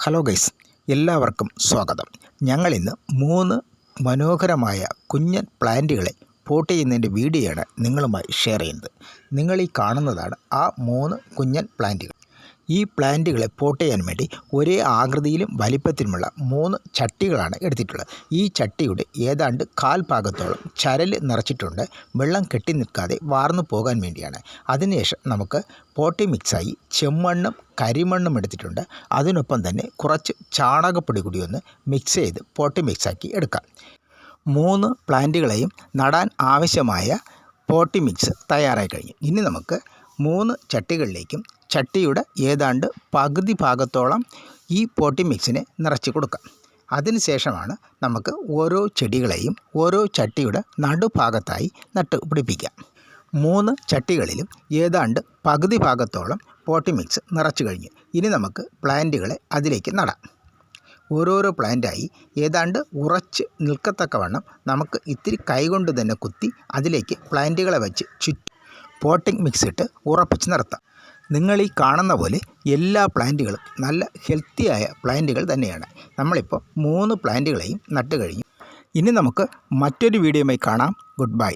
Hello guys, എല്ലാവർക്കും സ്വാഗതം. ഞങ്ങളിന്ന് 3 മനോഹരമായ കുഞ്ഞൻ പ്ലാന്റുകളെ പോട്ട് ചെയ്യുന്നതിൻ്റെ വീഡിയോയാണ് നിങ്ങളുമായി ഷെയർ ചെയ്യുന്നത്. നിങ്ങളീ കാണുന്നതാണ് ആ 3 കുഞ്ഞൻ പ്ലാന്റുകൾ. ഈ പ്ലാന്റുകളെ പോട്ട് ചെയ്യാൻ വേണ്ടി ഒരേ ആകൃതിയിലും വലിപ്പത്തിലുമുള്ള 3 ചട്ടികളാണ് എടുത്തിട്ടുള്ളത്. ഈ ചട്ടിയുടെ ഏതാണ്ട് 1/4 ഭാഗത്തോളം ചരൽ നിറച്ചിട്ടുണ്ട്. വെള്ളം കെട്ടി നിൽക്കാതെ വാർന്നു പോകാൻ വേണ്ടിയാണ്. അതിനുശേഷം നമുക്ക് പോട്ടി മിക്സായി ചെമ്മണ്ണും കരിമണ്ണും എടുത്തിട്ടുണ്ട്. അതിനൊപ്പം തന്നെ കുറച്ച് ചാണകപ്പൊടി കൂടി ഒന്ന് മിക്സ് ചെയ്ത് പോട്ടി മിക്സാക്കി എടുക്കാം. 3 പ്ലാന്റുകളെയും നടാൻ ആവശ്യമായ പോട്ടി മിക്സ് തയ്യാറായി കഴിഞ്ഞു. ഇനി നമുക്ക് 3 ചട്ടികളിലേക്കും ചട്ടിയുടെ ഏതാണ്ട് പകുതി ഭാഗത്തോളം ഈ പോട്ടി മിക്സിനെ നിറച്ച് കൊടുക്കാം. അതിനുശേഷമാണ് നമുക്ക് ഓരോ ചെടികളെയും ഓരോ ചട്ടിയുടെ നടുഭാഗത്തായി നട്ട് പിടിപ്പിക്കാം. 3 ചട്ടികളിലും ഏതാണ്ട് പകുതി ഭാഗത്തോളം പോട്ടി മിക്സ് നിറച്ചു കഴിഞ്ഞു. ഇനി നമുക്ക് പ്ലാന്റുകളെ അതിലേക്ക് നടാം. ഓരോരോ പ്ലാന്റായി ഏതാണ്ട് ഉറച്ച് നിൽക്കത്തക്കവണ്ണം നമുക്ക് ഇത്തിരി കൈകൊണ്ട് തന്നെ കുത്തി അതിലേക്ക് പ്ലാന്റുകളെ വെച്ച് ചുറ്റും പോട്ടിംഗ് മിക്സ് ഇട്ട് ഉറപ്പിച്ച് നിർത്താം. നിങ്ങളീ കാണുന്ന പോലെ എല്ലാ പ്ലാന്റുകളും നല്ല ഹെൽത്തിയായ പ്ലാന്റുകൾ തന്നെയാണ്. നമ്മളിപ്പോൾ 3 പ്ലാന്റുകളെയും നട്ട് കഴിഞ്ഞു. ഇനി നമുക്ക് മറ്റൊരു വീഡിയോയുമായി കാണാം. Good bye.